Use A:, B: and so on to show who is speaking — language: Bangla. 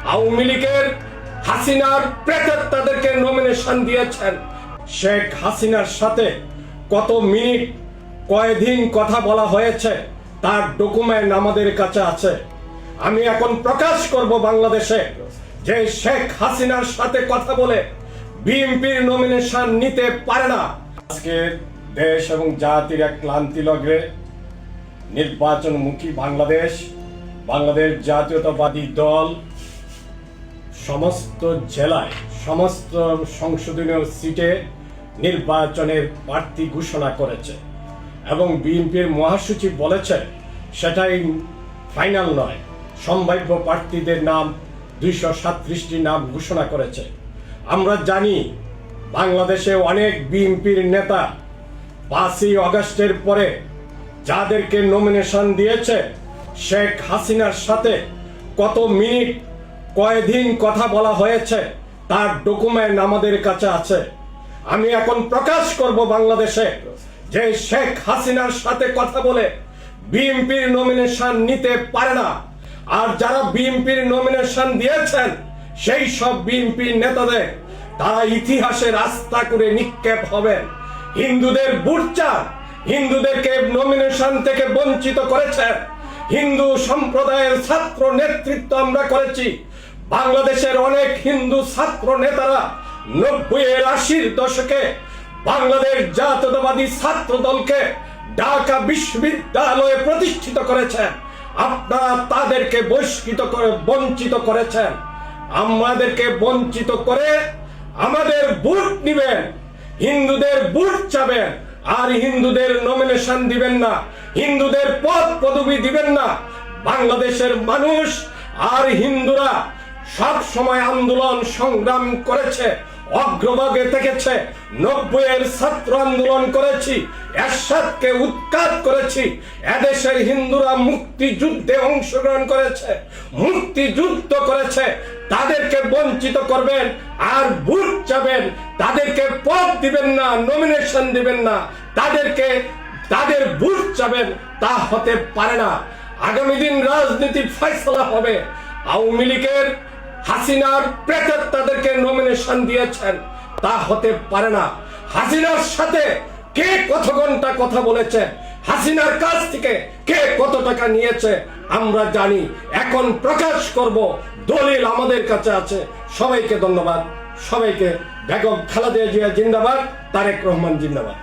A: আওয়ামী লীগের হাসিনার প্রেতাত্মাদেরকে নমিনেশন দিয়েছেন। শেখ হাসিনার সাথে কত মিনিট কয়দিন কথা বলা হয়েছে তার ডকুমেন্ট আমাদের কাছে আছে। আমি এখন প্রকাশ করব বাংলাদেশে যে শেখ হাসিনার সাথে কথা বলে বিএনপির নমিনেশন নিতে পারে না। আজকে দেশ এবং জাতির এক ক্লান্তি লগ্নে নির্বাচনমুখী বাংলাদেশ জাতীয়তাবাদী দল সমস্ত জেলায় সমস্ত সংসদীয় সিটে নির্বাচনের প্রার্থী ঘোষণা করেছে এবং বিএনপির মহাসচিব বলেছে সেটাই ফাইনাল নয়, সম্ভাব্য প্রার্থীদের নাম 237টি নাম ঘোষণা করেছে। আমরা জানি বাংলাদেশে অনেক বিএনপির নেতা 5ই আগস্টের পরে যাদেরকে নমিনেশন দিয়েছে শেখ হাসিনার সাথে কত মিনিট কয়দিন কথা বলা হয়েছে তার ডকুমেন্ট আমাদের কাছে আছে। আমি এখন প্রকাশ করব বাংলাদেশে যে শেখ হাসিনার সাথে কথা বলে বিএনপির নমিনেশন নিতে পারে না। আর যারা বিএনপির নমিনেশন দিয়েছেন সেই সব বিএনপি নেতাদের তারা ইতিহাসে রাস্তা করে নিক্ষেপ হবেন। হিন্দুদের বুটচার হিন্দুদেরকে নমিনেশন থেকে বঞ্চিত করেছেন। হিন্দু সম্প্রদায়ের ছাত্র নেতৃত্ব আমরা করেছি। বাংলাদেশের অনেক হিন্দু ছাত্র নেতারা 90-এর 80-র দশকে বাংলাদেশ জাতীয়তাবাদী ছাত্র দলকে ঢাকা বিশ্ববিদ্যালয়ে প্রতিষ্ঠিত করেছেন। আপনারা তাদেরকে বহিষ্কৃত করে বঞ্চিত করেছেন। আমাদেরকে বঞ্চিত করে আমাদের ভোট নিবেন, হিন্দুদের ভোট চাবেন, আর হিন্দুদের নমিনেশন দিবেন না, হিন্দুদের পদ পদবি দিবেন না। বাংলাদেশের মানুষ আর হিন্দুরা সব সময় আন্দোলন সংগ্রাম করেছে, অগ্রভাগে থেকেছে। 90-এর ছাত্র আন্দোলন করেছি, এরশাদকে উৎখাত করেছি। এদেশের হিন্দুরা মুক্তিযুদ্ধে অংশগ্রহণ করেছে, মুক্তিযুদ্ধ করেছে। তাদেরকে বঞ্চিত করবেন আর ভোট চাবেন, তাদেরকে পদ দিবেন না, নমিনেশন দিবেন না, তাদের ভোট চাবেন, তা হতে পারে না। আগামী দিন রাজনীতি ফয়সালা হবে। আওয়ামী লীগের হাসিনার প্রেতাত্মাদেরকে নমিনেশন দিয়েছেন, তা হতে পারে না। হাসিনার সাথে কে কত ঘন্টা কথা বলেছে, হাসিনার কাছ থেকে কে কত টাকা নিয়েছে আমরা জানি। এখন প্রকাশ করব, দলিল আমাদের কাছে আছে। সবাইকে ধন্যবাদ। সবাইকে বেগম খালেদা জিয়া জিন্দাবাদ, তারেক রহমান জিন্দাবাদ।